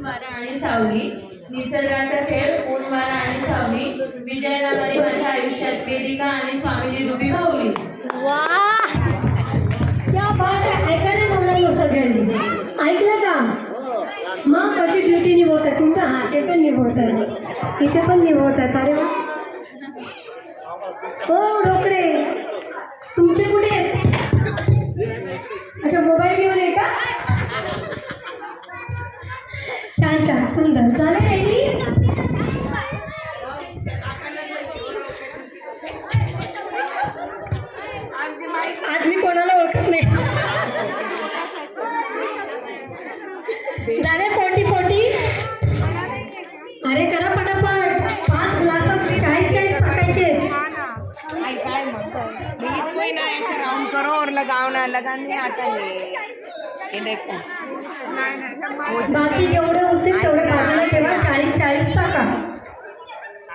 वारा आणि सावली, निसर्गाचा खेळ ऊन वारा आणि सावली, विजयनगरी माझ्या आयुष्यात वेदिका आणि स्वामिनी रूपी भावली. वाह, क्या बात आहे. ऐका रे मुलांनो सगळ्यांनी, ऐकलं का? मग कशी ड्युटी निभवतात तुमच्या? हा, ते पण निभवतात, इथे पण निभवतात. अरे वा. हो रोकडे, तुमचे कुठे आहेत? अच्छा, मोबाईल घेऊन आहे का? छान छान, सुंदर. झालं रेडी? आज मी कोणाला ओळखत नाही. झाले 40-40. अरे करा पटापट, 5 ग्लासात 40-40 टाकायचे. काय मग बीस कोई ना ऐसे राउंड करो और लगाने आता है ये देखो. बाकी जेवढे होतील तेवढे बाजूला ठेवा. 40-40 टाका.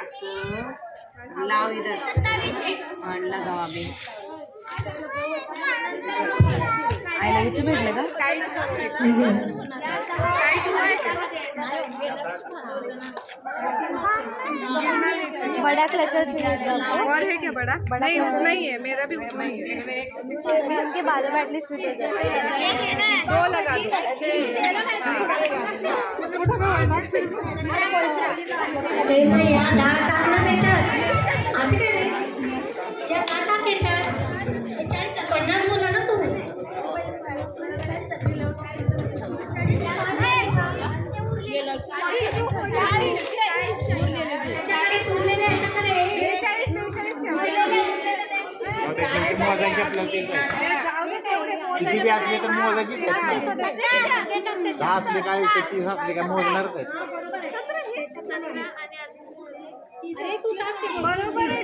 असं लाव इधर और लगाओ. अभी आईला किती भेटले का? बड़ा क्लचर और है क्या बड़ा? नहीं उतना ही है, मेरा भी उतना ही है. उनके बाजू में एटलीस्ट फिट हो जाए. 2 लगा दो. ते नाही या, 10 टाक ना त्याच्यात. असं काय रे? या 10 टाक त्याच्यात. 50 बोला ना तुम्ही. किती बी असले तर मोजायचीच आहेत ना. 10 असले काय 30 असले काय मोजणारच आहेत. बरोबर आहे.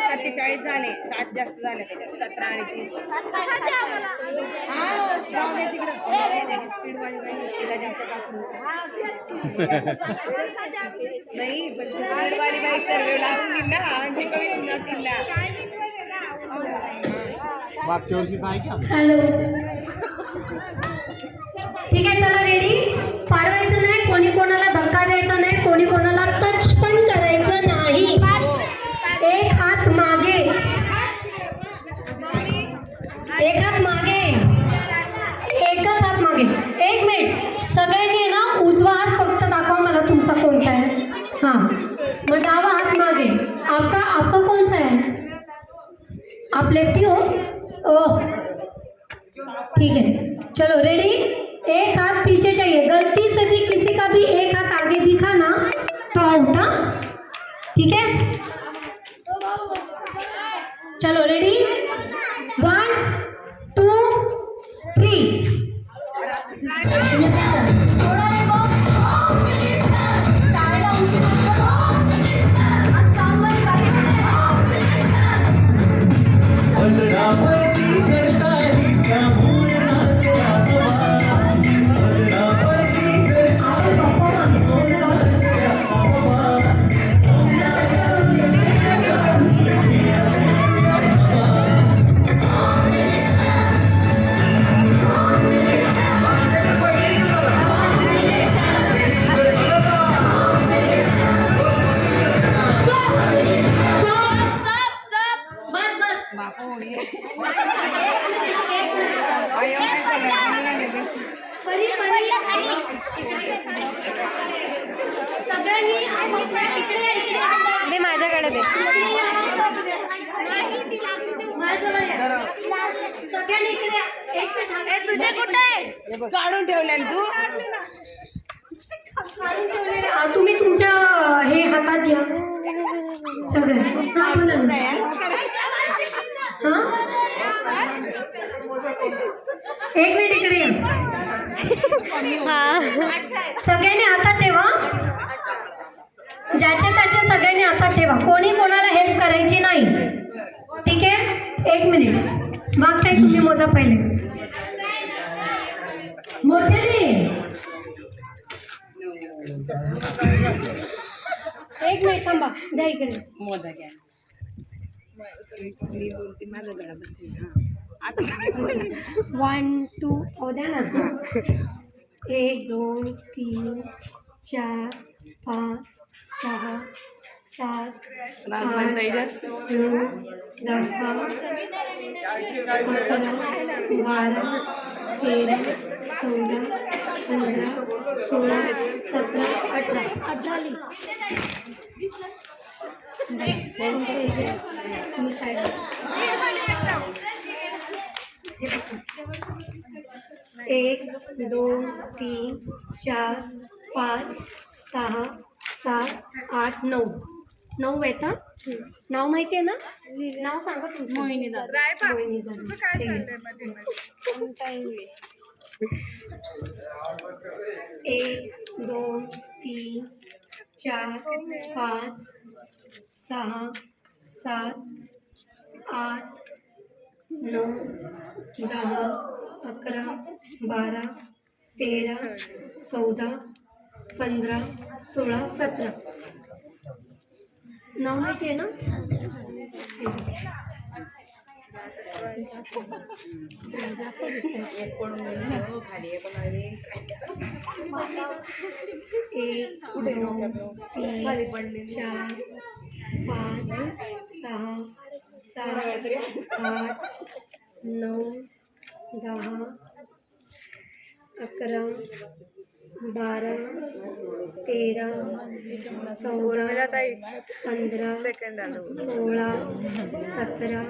47 झाले. 7 जास्त झाले त्याच्यात. 17 आणि 30. नाही पण स्पीडवाली बाईक सर्व लावून दिल ना आणि कमी जातील ना. मागच्या वर्षीच आहे का? हॅलो, ठीक आहे, चला रेडी. पाडवायचं नाही, कोणी कोणाला धक्का द्यायचा नाही, कोणी कोणाला टच पण करायचं नाही. एक हात मागे, एक हात मागे, एकच हात मागे. 1 मिनिट, सगळ्यांनी ना उजवा हात फक्त दाखवा मला तुमचा कोणता आहे. हाँ, मग डावा हात मागे. आपका कौन सा है? आप लेफ्टी हो? ओह ठीक है, चलो रेडी. एक हाथ पीछे चाहिए. गलती से भी किसी का भी एक हाथ आगे दिखा ना तो आउट. हाँ, ठीक है, चलो रेडी. 1 2 3. दे माझ्याकडे दे. सगळ्यांनी इकडे एक मिनिट. तुझे कुठे काढून ठेवले तू? तुम्ही तुमच्या हे हातात घ्या सगळे. हा बोला ना. हा, 1 मिनिट इकडे या. सगळ्यांनी हातात ठेवा. ज्याच्या त्याच्या सगळ्यांनी हातात ठेवा. कोणी कोणाला हेल्प करायची नाही. ठीक आहे, 1 मिनिट. मागताय तुम्ही मोजा पहिले. मोठ्याने 1 मिनिट थांबा. द्या इकडे. मोजा घ्या. मी बोलते माझा गळा बसते. 1 2 हो द्या ना. 1 2 3 4 5 6 7 नाचबंदी जास्त 9 10 11 12 13 14 15 16 17 18 18 तुम्ही साईड 1 2 3 4 5 6 7 8 9 9 येतं. नाव माहिती आहे ना? नाव सांगा तुमचं. मोहिनी रायबा मोहिनी तुझं झालं. काय ठीक आहे. चाललंय मध्ये मध्ये? 1 2 3 4 5 6 7 8 9 10 11 12 13 14 15 16 17 नाव माहिती आहे ना? जास्त दिसतंय. एक पडून गेली हो, खाली आहे पण अरे 1 2 3 4 5 6 7 8 9 10 11 12 13 14 ताई 15 सेकंड आलो. 16 17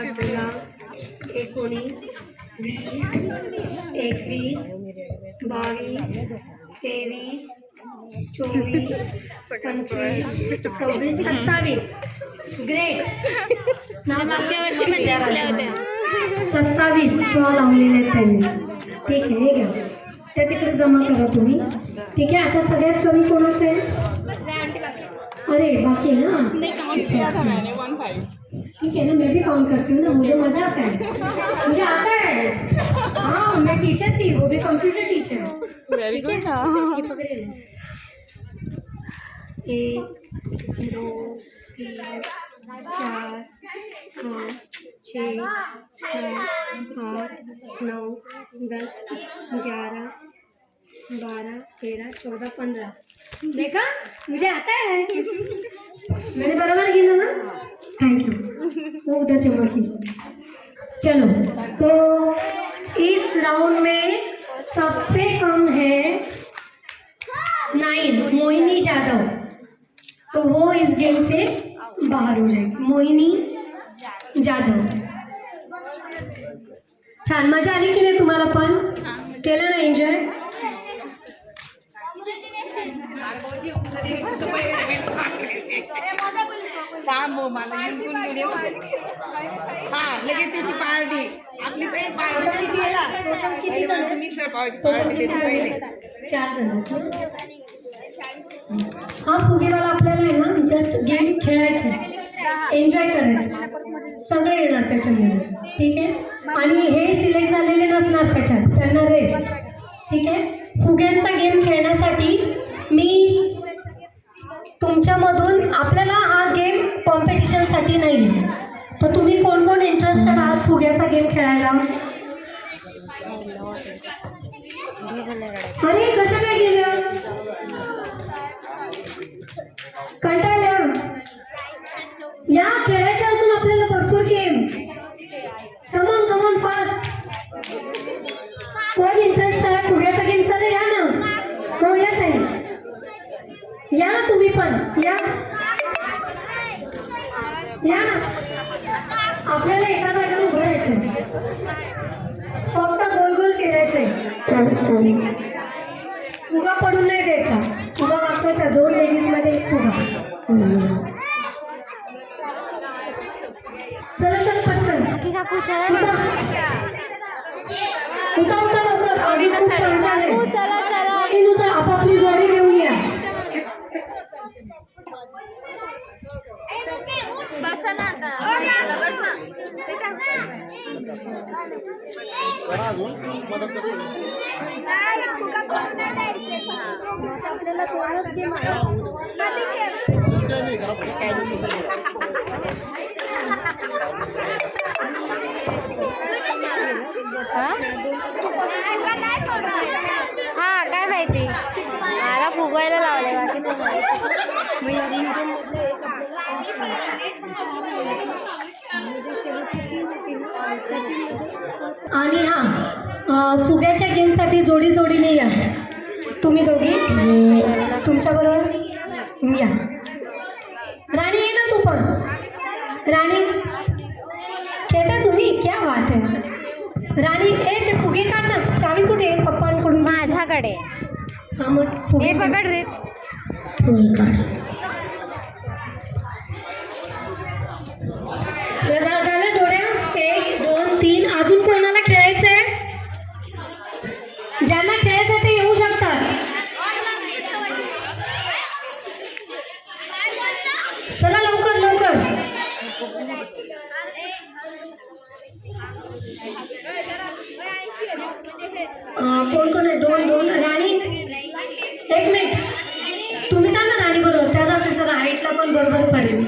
18 19 20 21 22 23 24 25 26 27 ग्रेट. मागच्या वर्षी म्हणजे 27 किंवा लावलेले आहेत त्यांनी. ठीक आहे, हे घ्या, त्या तिकडे जमा करा तुम्ही. ठीक आहे. आता सगळ्यात कमी कोणाचं आहे? अरे बाकी है ना. अच्छा, अच्छा. ठीक है ना, मैं भी काउंट करती हूँ ना, मुझे मजा आता है, मुझे आता है. हाँ, मैं टीचर थी, वो भी कंप्यूटर टीचर. Very good. ये पकड़े ना. 1 2 3 4 5 6 7 8 9 10 11 12 13 14 15. देखा, मुझे आता है. मैंने बराबर गिना ना. Thank you. वो उधर जमा कीजिए. चलो, तो इस राउंड में सबसे कम है 9 मोहिनी जादव, तो वो इस गेम से बाहर हो जाएगी. मोहिनी जाधव. छान मजा आली की नाही तुम्हाला? पण केलं ना एन्जॉय? थांब हो, मला जिंकून व्हिडिओ. हा, लगेच त्याची पार्टी. आपली पार्टी मिसळ पावची पार्टी देते पहिले. 4 जण. हा फुगेवाला आपल्याला आहे ना, जस्ट गेम खेळायचं, एन्जॉय करायचं, सगळे येणार त्याच्यामध्ये. ठीक आहे. आणि हे सिलेक्ट झालेले नसणार त्याच्यात, त्यांना रेस्ट. ठीक आहे. फुग्यांचा गेम खेळण्यासाठी मी तुमच्यामधून, आपल्याला हा गेम कॉम्पिटिशनसाठी नाही आहे, तर तुम्ही कोण कोण इंटरेस्टेड आहात फुग्याचा गेम खेळायला? अरे कशा काय गेल्या? कंटाळल्या? या, खेळायचं अजून आपल्याला भरपूर गेम्स. Come on come on fast. कोण इंटरेस्ट आहे फुग्याचा गेम? चला या ना. हो या ताई, या ना तुम्ही पण या. या ना. आपल्याला एका जागेवर उभं राहायचं, फक्त गोल गोल फिरायचंय. फुगा पडून नाही द्यायचा, फुगा वाचवायचा. 2 लेडीज मध्ये 1 फुगा. चला चला पटकन उठा उठा लवकर. आधी खूप छान छान आहे. नुसार आपापली जोडी घेऊन या. बसा ना आता, बसा. करा अजून मदत करतो. आपल्याला थोडंच गेम आहे. तुमच्या नाही करा, फक्त टायमिंग नुसार करा. हा काय माहिती मला फुगवायला लावले बाकी आणि हां फुग्याच्या गेमसाठी जोडी जोडीने या. तुम्ही दोघी तुमच्याबरोबर या. राणी ये ना तू पण. राणी खेळता तुम्ही? क्या बात आहे. राणी ते फुगे काढ ना. चावी कुठे आहे पप्पांकडून? माझ्याकडे. हां मग फुगे पकड रे. फुगे काढ. झालं जोड्या. 1 2 3. अजून कोणाला खेळायचं आहे? ज्यांना खेळायचं ते येऊ शकतात. चला लवकर लवकर. कोण कोण आहे? 2 2. राणी 1 मिनिट. तुम्ही जा ना राणी बरोबर. त्यासाठी जरा हाईटला पण बरोबर पडेल.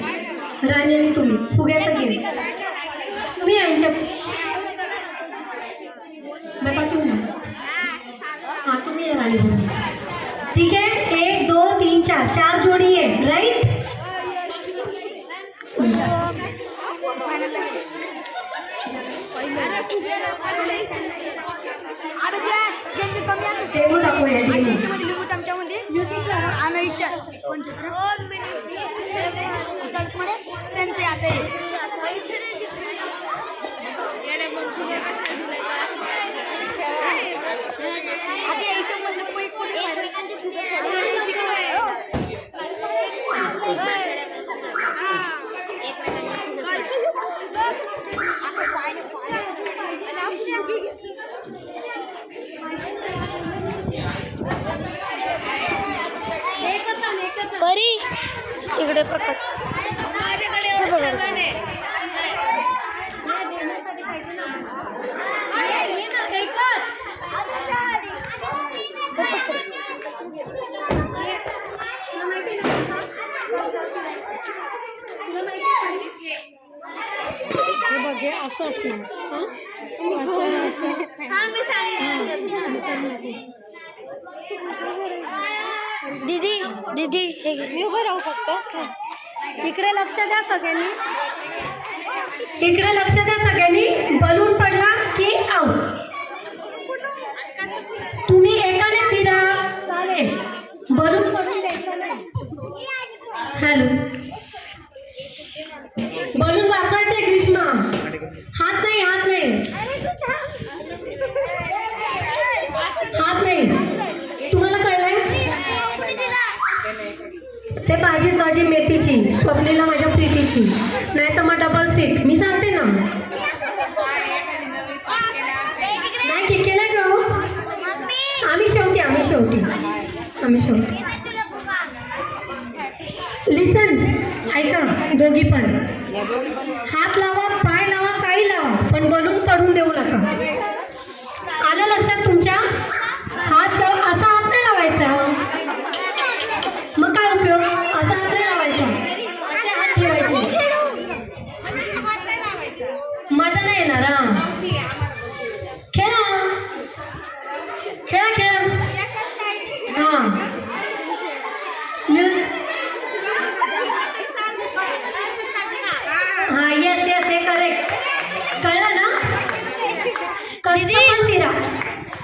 राणी आणि तुम्ही फुग्याचा गेम. तुम्ही यांच्या बघा तुम्ही. हां तुम्ही या राणी बरोबर. ठीक आहे. 1 2 3 4. 4 जोडी आहे राईट. Demo दाखवूया demo. परी इकडे पकड. बघे असं असेल. दीदी दीदी मी उभं राहू फक्त. इकडे लक्ष द्या सगळ्यांनी. इकडे लक्ष द्या सगळ्यांनी. बलून पडला की आउट. तुम्ही एकाने फिरा चालेल. बलून पडून द्यायचं नाही. हॅलो बलून वाचवायचंय ग्रीष्मा. हात नाही हात नाही हात नाही. तुम्हाला कळलंय? ते भाजी मेथीची. स्वप्नीला माझ्या प्रीतीची. नाही तर मग डबल सीट. मी सांगते ना. नाही केलं का? आम्ही शेवटी लिसन. ऐका दोघी पण. हात लावा पाय लावा काही लावा पण बलून पडून देऊ नका. आलं लक्षात तुमच्या? हात असा हात नाही लावायचा. मग काय उपयोग? असा हात नाही लावायचा. असे हात ठेवायचे. मजा नाही येणार. खेळा खेळा खेळा. हां हां येस हे करेक्ट. कळलं ना? कसं फिरा.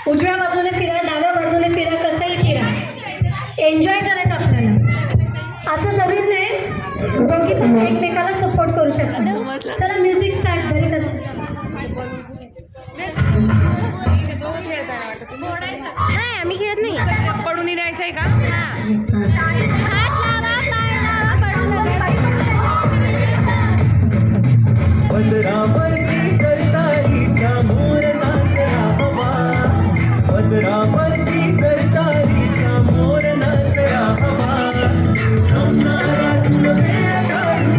उजव्या बाजूने फिरा डाव्या बाजूने फिरा कसंही फिरा. एन्जॉय करायचं आपल्याला. असं जरूर नाही. दोघी पण एकमेकाला सपोर्ट करू शकतात. चला म्युझिक स्टार्ट. घरी कसं नाही आम्ही खेळत नाही. पडून द्यायचंय का? हात लावा पाय लावा पडून पदरावरती करतालीचा मोर नाचला हवा. पदरावरती करतालीचा मोर नाचला हवा. संसारातून वेळ काढून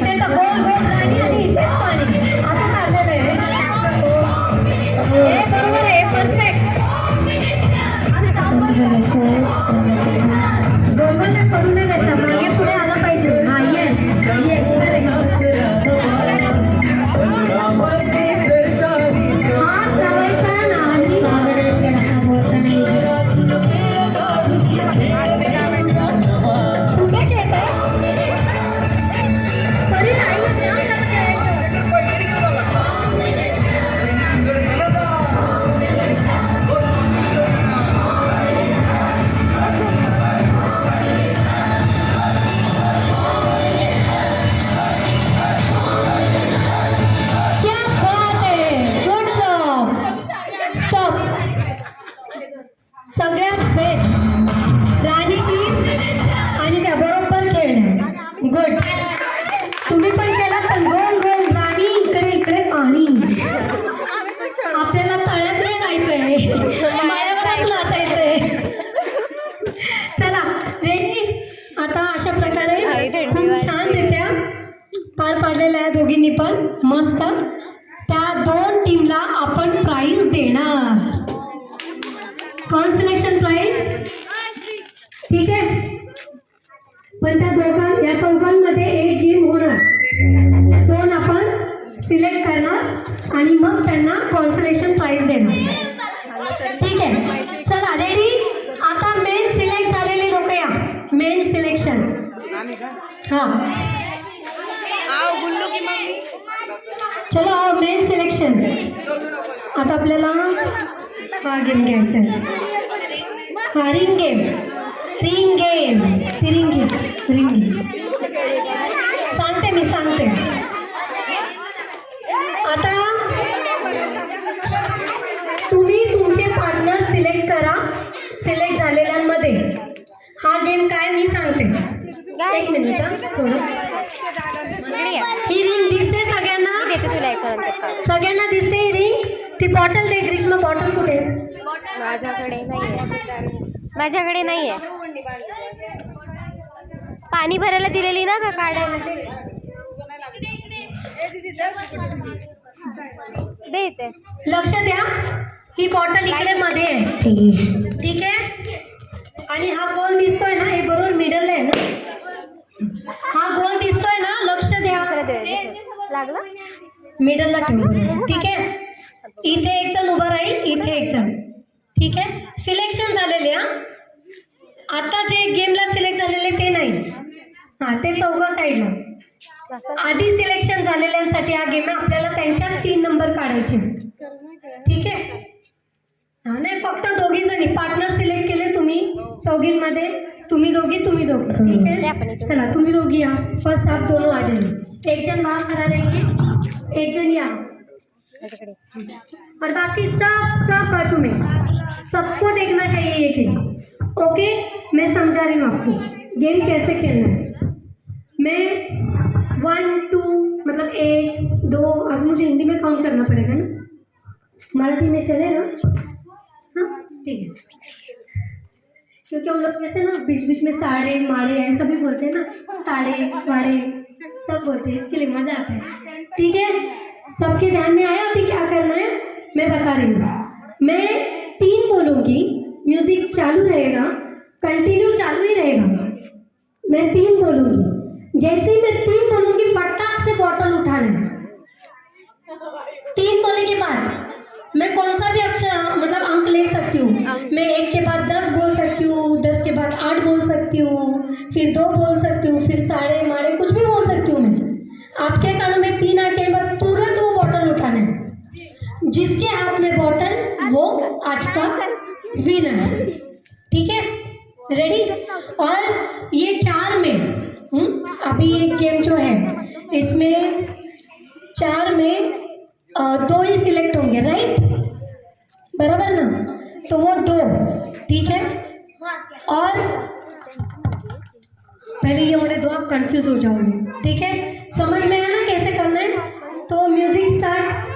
इथे तर गोल गोल राणी आणि इथेच पाणी असं चाललेलं आहे. हे बरोबर आहे, परफेक्ट. गोल गोल ते पडून नाही जायचं, मागे पुढे आलं पाहिजे. हा येस येस हात लावायचा नाही. कुठे खेळतंय? तरी नाहीच ना, कसं खेळायचं? क्या बात आहे, गुड जॉब. स्टॉप. सगळ्यात बेस्ट राणी टीम आणि त्या बरोबर खेळल्या. गुड. तुम्ही पण केला, पण गोल गोल राणी, इकडे इकडे पाणी. आपल्याला तळ्यात नाही जायचंय, माळ्यावरच नाचायचंय. चला रेडी. आता अशा प्रकारे खूप छानरित्या पार पाडलेलं आहे दोघींनी पण मस्त. त्या 2 टीमला आपण प्राइज देणार, कॉन्सलेशन प्राइज. ठीक आहे, पण त्या चौघांमध्ये एक गेम होणार, 2 आपण सिलेक्ट करणार आणि मग त्यांना कॉन्सलेशन प्राइज देणार. ठीक आहे, चला रेडी. आता मेन सिलेक्ट झालेले लोक या. Main selection. हां आओ गुल्लू की मम्मी. चलो आओ मेन सिलेक्शन. आता आपल्याला हा गेम घ्यायचा आहे. हा रिंग गेम. Ring game. ती रिंग गेम. रिंग गेम सांगते मी, सांगते. आता तुम्ही तुमचे पार्टनर सिलेक्ट करा. सिलेक्ट झालेल्यांमध्ये हा गेम काय मी सांगते. एक मिनिट हा, थोडं. ही रिंग दिसते सगळ्यांना? देते तुला याच्यानंतर. सगळ्यांना दिसते ही रिंग? ती बॉटल दे ग्रीष्मा. बॉटल कुठे? माझ्याकडे नाहीये. माझ्याकडे नाहीये. पाणी भरायला दिलेली ना का काढायला? दे इथे. लक्ष द्या, ही बॉटल इकडे मध्ये आहे. ठीक आहे, आणि हा गोल दिसतोय ना, हे बरोबर मिडल आहे ना. हा गोल दिसतोय ना, लक्ष द्या. लागला मिडलला ठेव. ठीक आहे, इथे एक जण उभा राहील, इथे एक जण. ठीक आहे, सिलेक्शन झालेले. आता जे गेमला सिलेक्ट झालेले ते नाही. हां, ते चौघं साईडला. आधी सिलेक्शन झालेल्यांसाठी हा गेम आहे. आपल्याला त्यांच्यात 3 नंबर काढायचे. ठीक आहे, हां नाही, फक्त दोघी जणी पार्टनर सिलेक्ट केले तुम्ही चौघींमध्ये. तुम्ही दोघी, तुम्ही दोघं. ठीक आहे, चला तुम्ही दोघी या. फर्स्ट हाफ दोनों आ जाएंगे. एक जन बाहर खड़ा रहेंगे, एक जन यहाँ, और बाकी सब बाजू में. सबको देखना चाहिए ये गेम. ओके, मैं समझा रही हूँ आपको गेम कैसे खेलना है. मैं 1 2 मतलब 1 2, अब मुझे हिंदी में काउंट करना पड़ेगा ना, मराठी में चलेगा? हाँ ठीक है, क्योंकि हम लोग कैसे ना बीच बीच में साड़े माड़े ऐसा भी बोलते हैं ना, ताड़े वाड़े सब बोलते हैं, इसके लिए मज़ा आता है. ठीक है, सबके ध्यान में आया? अभी क्या करना है मैं बता रही हूँ. मैं 3 बोलूँगी, म्यूज़िक चालू रहेगा, कंटिन्यू चालू ही रहेगा. मैं 3 बोलूँगी, जैसे ही मैं 3 बोलूँगी फटाक से बॉटल उठाना है. 3 बोलने के बाद मैं कौन सा भी अक्षर मतलब अंक ले सकती हूँ. मैं 1 के बाद 10 बोल सकती हूँ, 10 के बाद 8 बोल सकती हूँ, फिर 2 बोल सकती हूँ, फिर साड़े माड़े कुछ भी बोल सकती हूँ मैं. आपके कानों में 3 आने के बाद तुरंत वो बॉटल उठाना है. जिसके हाथ में बॉटल वो आज का विनर है. ठीक है, रेडी? और ये 4 में अभी ये गेम जो है इसमें 4 में 2 ही सिलेक्ट होंगे, राइट? बराबर ना, तो वो 2. ठीक है, और पहले ये होने दो, आप कंफ्यूज हो जाओगे. ठीक है, समझ में आया ना कैसे करना है? तो म्यूजिक स्टार्ट.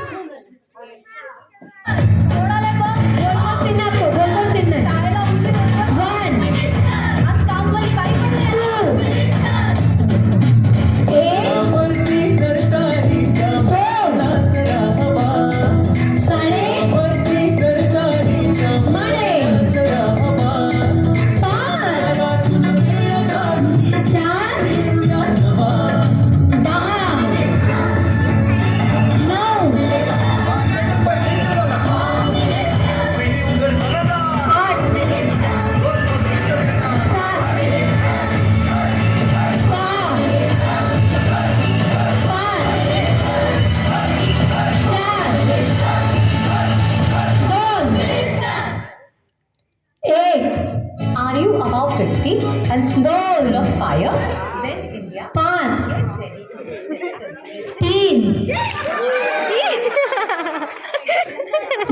3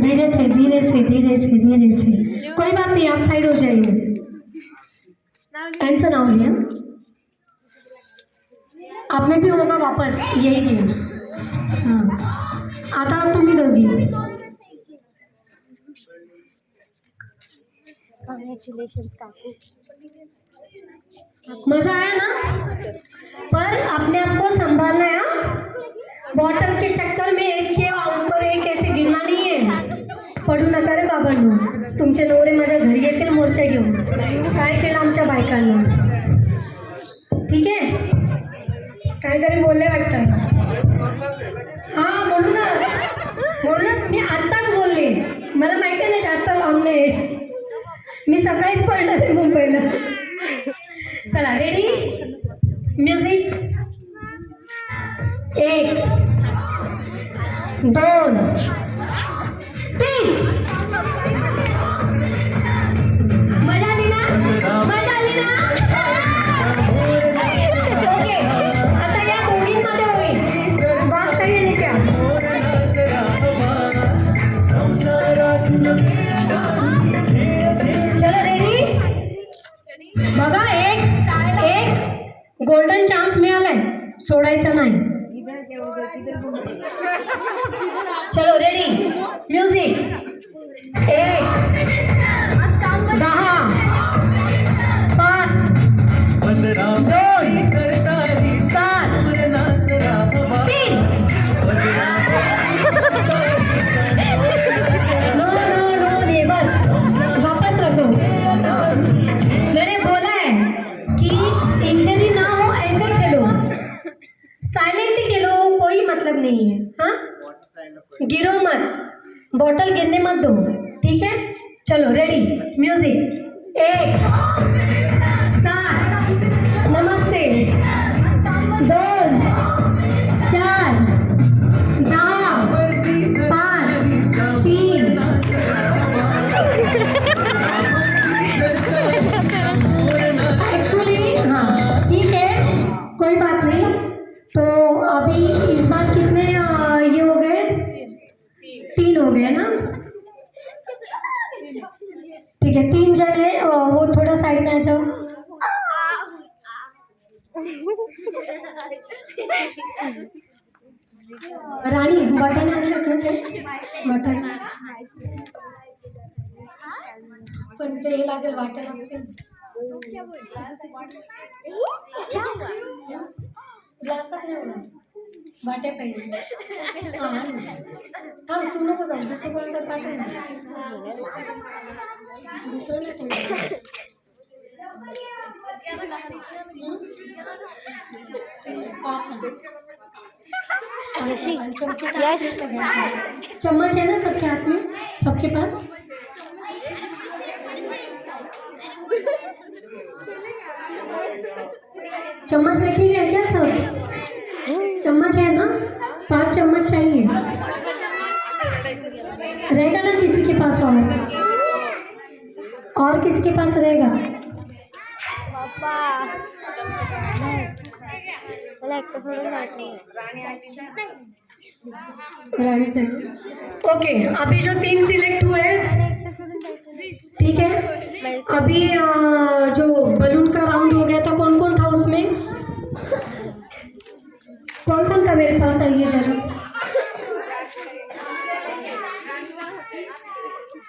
धीरे से धीरे से धीरे से धीरे से, कोई बात नहीं, आप साइड हो जाइए। त्यांचं नाव लिहा। आप में भी होगा वापस यही गेम। हाँ, आता तुम्ही दोघी। कॉन्ग्रेचुलेशन काकू। मजा आया ना? पर अपने आप को संभालना है हाँ? बॉटल के चक्कर में एक के ऊपर एक ऐसे गिरना नाही आहे। पडू नका रे बाबांनो, तुमचे नवरे माझ्या घरी येतील मोर्चा घेऊन, काय केलं आमच्या बायकांना। ठीक आहे, काहीतरी बोलले वाटतं। हां, म्हणूनच मी आत्ताच बोलले, मला माहिती आहे ना जास्त लांब नाही, मी सकाळीच पडणार आहे मुंबईला। चला रेडी, म्युझिक। 1 2 3 मजा आली ना? मजा आली ना? ओके, आता या दोघींमध्ये होईल, बघता येईल क्या? चलो रेडी, बघा एक गोल्डन चान्स मिळालाय, सोडायचा नाही। चलो रेडी, म्युझिक। 1 10 5 2 7 3 नो नेबर, वापस रखो। मैंने बोला है कि इंजरी ना हो ऐसे खेलो, साइलेंटली खेलो, कोई मतलब नहीं है। हाँ, गिरो मत, बॉटल गिरने मत दो, ठीक है? चलो रेडी, म्यूजिक। 1 7 नमस्ते 2 4 10 5 3 एक्चुअली हाँ ठीक है, कोई बात नहीं। तो अभी इस बार कितने ये हो गए? 3 हो गए ना? ठीक है, 3 जने, वो थोड़ा साइड में आ जाओ। राणी बटन आणलं का ते? बटन पण ते लागेल, वाटा लागतील। ग्लासात नाही होणार, वाट्या पाहिजे। हां थांब, तू नको जाऊ, दुसरं कोणाला पाठव ना, दुसरं नाही कोणी। चम्मच है ना सबके हाथ में, सबके पास? चम्मच लेके गए क्या सब? चम्मच है ना? 5 चम्मच चाहिए, रहेगा ना किसी के पास? और किसी के पास रहेगा? रानी से। ओके, अभी जो 3 सिलेक्ट हुए, ठीक है, अभी जो बलून का राउंड हो गया था, कौन कौन था उसमें? कौन कौन था मेरे पास? आइए जरा।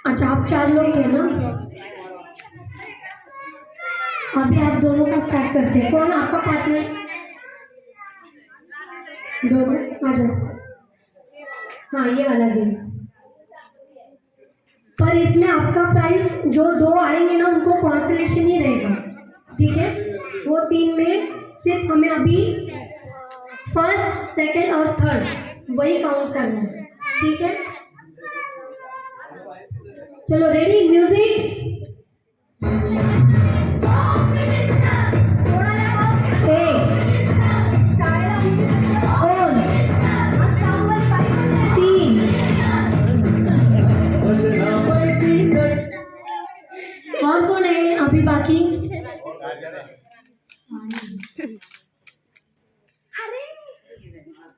अच्छा, आप 4 लोग थे ना? अभी आप दोनों का स्टार्ट करते हैं। कौन आपका पार्टनर? दोनों आ जाओ। हाँ, ये वाला भी। पर इसमें आपका प्राइस जो 2 आएंगे ना, उनको कॉन्सोलेशन ही रहेगा, ठीक है? वो 3 में सिर्फ हमें अभी फर्स्ट, सेकंड और थर्ड वही काउंट करना है, ठीक है? चलो रेडी, म्यूजिक। 3 और कौन है अभी बाकी?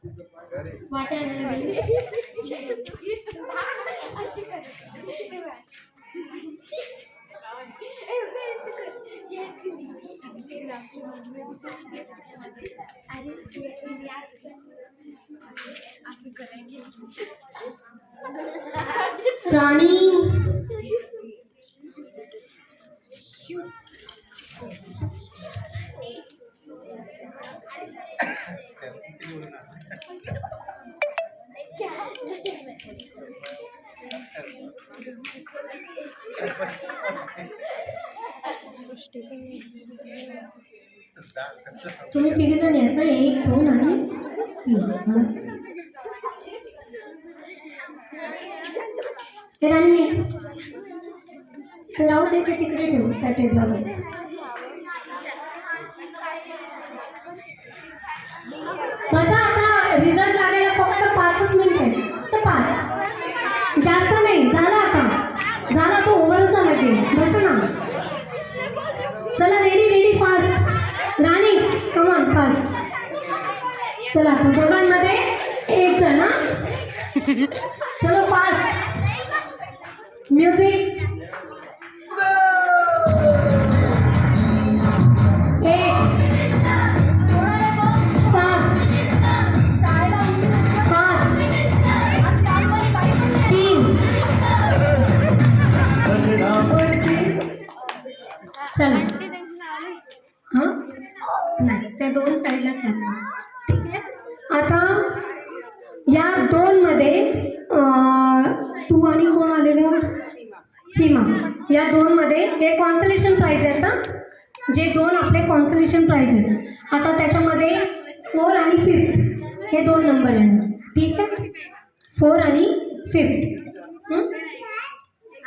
वाट्या आणायला गेली. राणी तुम्ही तिघे जण आहेत ना, 1 2 आणि 3. हे राणी राहू दे, ते तिकडे ठेवू त्या टेबलावर. बसा, आता रिझल्ट लागायला फक्त 5च मिनिट आहे. तर 5 जास्त नाही. झाला आता, झाला तो ओव्हर झाला गेम. बस ना. चला ready ready fast. Rani come on fast. चला तो दोघांमध्ये 1 जण. हा चलो फास्ट. म्युझिक. 1 7 5 3. चला. हां नाही, त्या 2 साईडलाच राहतात. ठीक आहे. आता या 2 मध्ये तू आणि कोण आलेलं? सीमा. या 2 मध्ये हे कॉन्सलेशन प्राइज आहेत ना, जे 2 आपले कॉन्सलेशन प्राइज आहेत. आता त्याच्यामध्ये 4 आणि 5 हे 2 नंबर येणार. ठीक आहे. 4 आणि 5.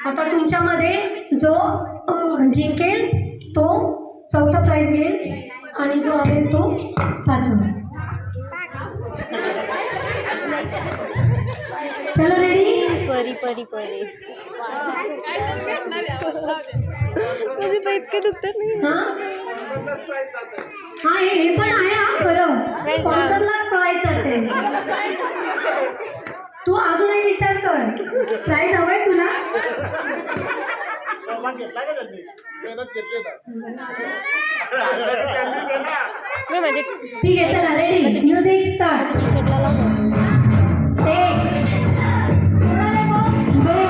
आता तुमच्यामध्ये जो जिंकेल तो 4था प्राइज घेईल आणि जो आलेल तो 5वा. चलो रेडी. परी परी परी तुझे तर इतके दुखतात नाही. हा हे पण आहे. हा खरं स्पॉन्सरलाच प्राइज जाते. तू अजूनही विचार कर, प्राइज हवंय तुला? म्हणजे ठीक आहे. चला रेडी. Music start. 1 2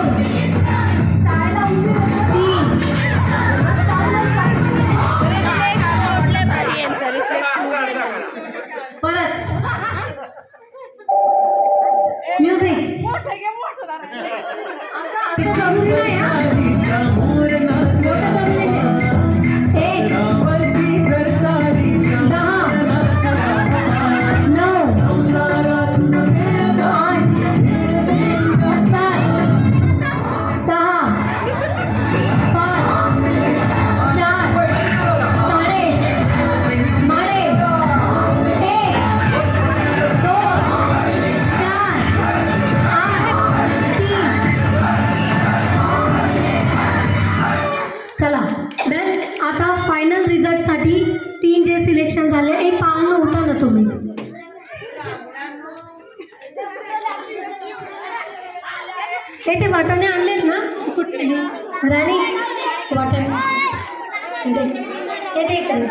परत म्युझिक. असं जरुरी नाही. हा मोठं जरुरी नाही. 1 10 9 8 7 6 5 4 साडे माडे 1 2 4 8 3. चला डन. आता फायनल रिझल्टसाठी 3 जे सिलेक्शन झाले. पाळणं उठा ना तुम्ही. ते वाटाणे आणलेत ना कुठले? राणी वाटाणे दे. हे दे इकडे.